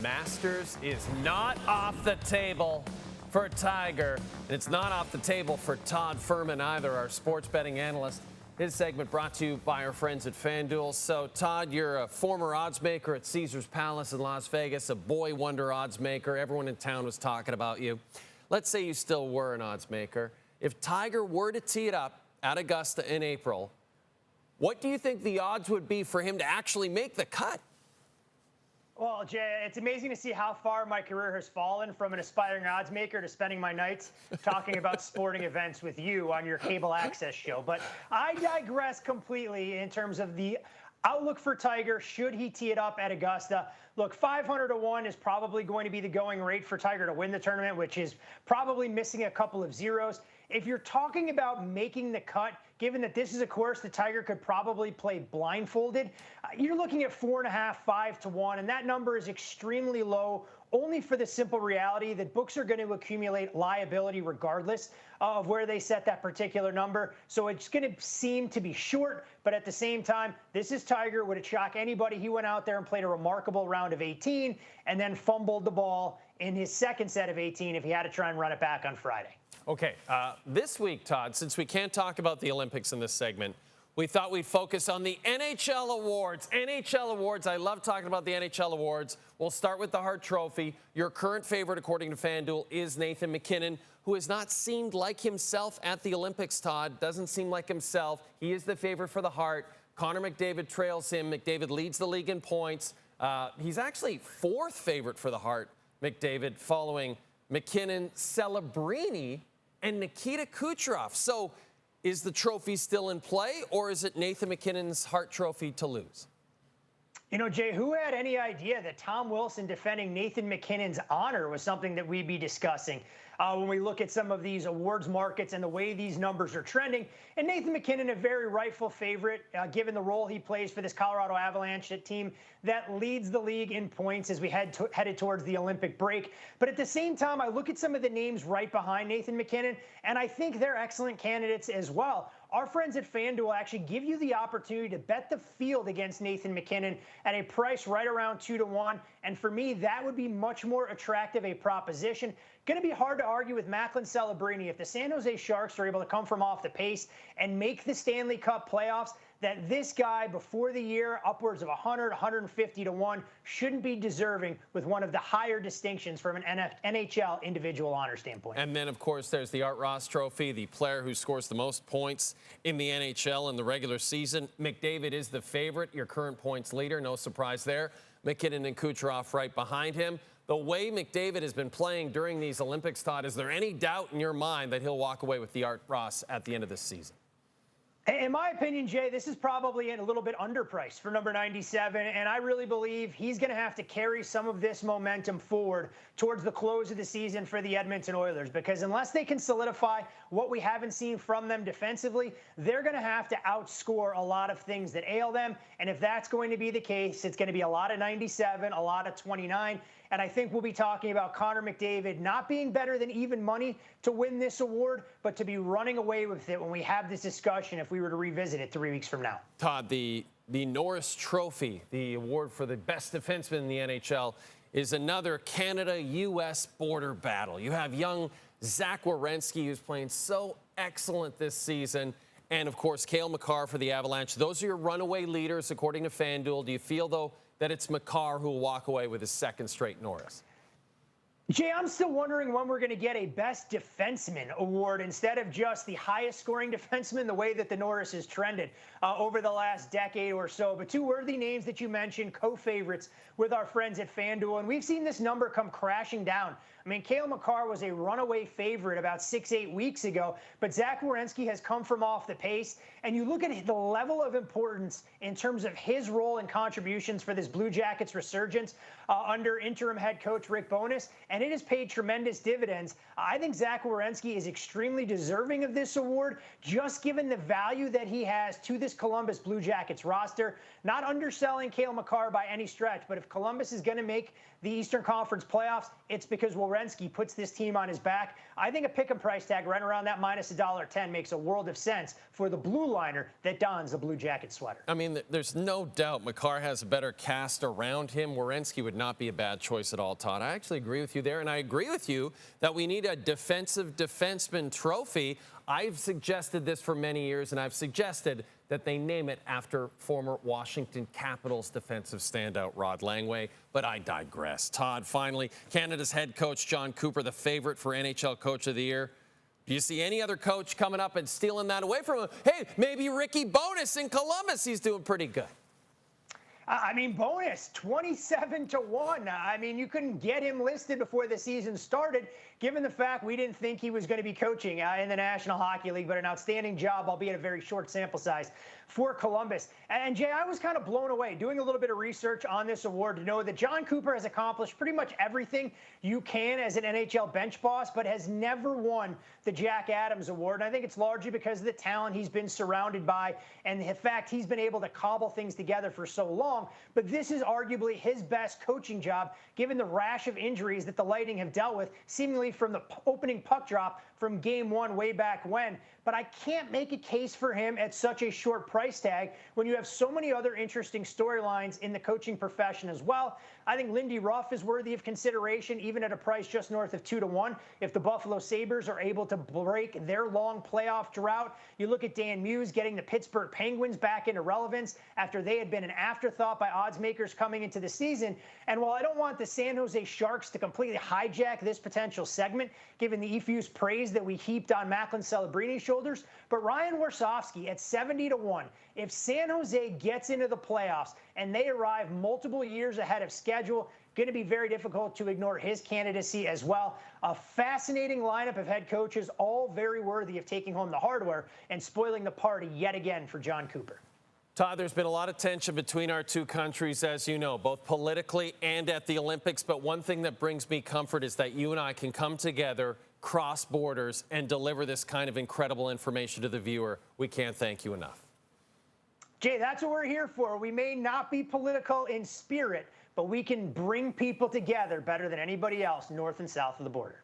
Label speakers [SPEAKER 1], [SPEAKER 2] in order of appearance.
[SPEAKER 1] Masters is not off the table for Tiger. And it's not off the table for Todd Fuhrman either, our sports betting analyst. His segment brought to you by our friends at FanDuel. So, Todd, you're a former odds maker at Caesars Palace in Las Vegas, a boy wonder odds maker. Everyone in town was talking about you. Let's say you still were an odds maker. If Tiger were to tee it up at Augusta in April, what do you think the odds would be for him to actually make the cut?
[SPEAKER 2] Well, Jay, it's amazing to see how far my career has fallen from an aspiring odds maker to spending my nights talking about sporting events with you on your cable access show. But I digress completely in terms of the outlook for Tiger should he tee it up at Augusta. Look, 500 to 1 is probably going to be the going rate for Tiger to win the tournament, which is probably missing a couple of zeros. If you're talking about making the cut, given that this is a course that Tiger could probably play blindfolded, you're looking at 4.5, 5 to 1, and that number is extremely low, only for the simple reality that books are going to accumulate liability regardless of where they set that particular number. So it's going to seem to be short, but at the same time, this is Tiger. Would it shock anybody? He went out there and played a remarkable round of 18 and then fumbled the ball in his second set of 18 if he had to try and run it back on Friday.
[SPEAKER 1] Okay, this week, Todd, since we can't talk about the Olympics in this segment, we thought we'd focus on the NHL awards. NHL awards. I love talking about the NHL awards. We'll start with the Hart Trophy. Your current favorite, according to FanDuel, is Nathan MacKinnon, who has not seemed like himself at the Olympics, Todd. Doesn't seem like himself. He is the favorite for the Hart. Connor McDavid trails him. McDavid leads the league in points. He's actually fourth favorite for the Hart, McDavid, following MacKinnon, Celebrini, and Nikita Kucherov. So is the trophy still in play, or is it Nathan MacKinnon's Hart Trophy to lose?
[SPEAKER 2] You know, Jay, who had any idea that Tom Wilson defending Nathan MacKinnon's honor was something that we'd be discussing when we look at some of these awards markets and the way these numbers are trending? And Nathan MacKinnon, a very rightful favorite, given the role he plays for this Colorado Avalanche, a team that leads the league in points as we headed towards the Olympic break. But at the same time, I look at some of the names right behind Nathan MacKinnon, and I think they're excellent candidates as well. Our friends at FanDuel actually give you the opportunity to bet the field against Nathan MacKinnon at a price right around 2 to 1. And for me, that would be much more attractive a proposition. Going to be hard to argue with Macklin Celebrini. If the San Jose Sharks are able to come from off the pace and make the Stanley Cup playoffs, that this guy before the year, upwards of 100, 150 to 1, shouldn't be deserving with one of the higher distinctions from an NHL individual honor standpoint.
[SPEAKER 1] And then, of course, there's the Art Ross Trophy, the player who scores the most points in the NHL in the regular season. McDavid is the favorite, your current points leader, no surprise there. MacKinnon and Kucherov right behind him. The way McDavid has been playing during these Olympics, Todd, is there any doubt in your mind that he'll walk away with the Art Ross at the end of this season?
[SPEAKER 2] In my opinion, Jay, this is probably a little bit underpriced for number 97, and I really believe he's going to have to carry some of this momentum forward towards the close of the season for the Edmonton Oilers, because unless they can solidify what we haven't seen from them defensively, they're going to have to outscore a lot of things that ail them, and if that's going to be the case, it's going to be a lot of 97, a lot of 29, and I think we'll be talking about Connor McDavid not being better than even money to win this award, but to be running away with it when we have this discussion if we were to revisit it 3 weeks from now.
[SPEAKER 1] Todd, the Norris Trophy, the award for the best defenseman in the NHL, is another Canada-U.S. border battle. You have young Zach Werenski, who's playing so excellent this season, and, of course, Cale Makar for the Avalanche. Those are your runaway leaders, according to FanDuel. Do you feel, though, that it's Makar who will walk away with his second straight Norris?
[SPEAKER 2] Jay, I'm still wondering when we're going to get a Best Defenseman award instead of just the highest scoring defenseman, the way that the Norris has trended over the last decade or so. But two worthy names that you mentioned, co-favorites with our friends at FanDuel, and we've seen this number come crashing down. I mean, Cale Makar was a runaway favorite about 6-8 weeks ago, but Zach Werenski has come from off the pace, and you look at the level of importance in terms of his role and contributions for this Blue Jackets resurgence under interim head coach Rick Bowness, and and it has paid tremendous dividends. I think Zach Werenski is extremely deserving of this award, just given the value that he has to this Columbus Blue Jackets roster. Not underselling Cale Makar by any stretch, but if Columbus is going to make the Eastern Conference playoffs, it's because Werenski puts this team on his back. I think a pick and price tag right around that minus $1.10 makes a world of sense for the blue liner that dons the Blue Jacket sweater.
[SPEAKER 1] I mean, there's no doubt Makar has a better cast around him. Werenski would not be a bad choice at all, Todd. I actually agree with you there, and I agree with you that we need a defensive defenseman trophy. I've suggested this for many years, and I've suggested that they name it after former Washington Capitals defensive standout Rod Langway, but I digress. Todd, finally, Canada's head coach John Cooper, the favorite for NHL Coach of the Year. Do you see any other coach coming up and stealing that away from him? Hey, maybe Ricky Bowness in Columbus. He's doing pretty good.
[SPEAKER 2] I mean, Bowness, 27-1. I mean, you couldn't get him listed before the season started, given the fact we didn't think he was going to be coaching in the National Hockey League, but an outstanding job, albeit a very short sample size, for Columbus. And Jay, I was kind of blown away doing a little bit of research on this award to know that John Cooper has accomplished pretty much everything you can as an NHL bench boss, but has never won the Jack Adams Award. And I think it's largely because of the talent he's been surrounded by and the fact he's been able to cobble things together for so long. But this is arguably his best coaching job, given the rash of injuries that the Lightning have dealt with, seemingly from the opening puck drop from Game 1 way back when. But I can't make a case for him at such a short price tag when you have so many other interesting storylines in the coaching profession as well. I think Lindy Ruff is worthy of consideration, even at a price just north of 2-1. If the Buffalo Sabres are able to break their long playoff drought, you look at Dan Muse getting the Pittsburgh Penguins back into relevance after they had been an afterthought by odds makers coming into the season. And while I don't want the San Jose Sharks to completely hijack this potential segment, given the effuse praise that we heaped on Macklin Celebrini's shoulders, but Ryan Warsofsky at 70-1, if San Jose gets into the playoffs and they arrive multiple years ahead of schedule, going to be very difficult to ignore his candidacy as well. A fascinating lineup of head coaches, all very worthy of taking home the hardware and spoiling the party yet again for John Cooper.
[SPEAKER 1] Todd, there's been a lot of tension between our two countries, as you know, both politically and at the Olympics. But one thing that brings me comfort is that you and I can come together, cross borders, and deliver this kind of incredible information to the viewer. We can't thank you enough.
[SPEAKER 2] Jay, that's what we're here for. We may not be political in spirit, but we can bring people together better than anybody else north and south of the border.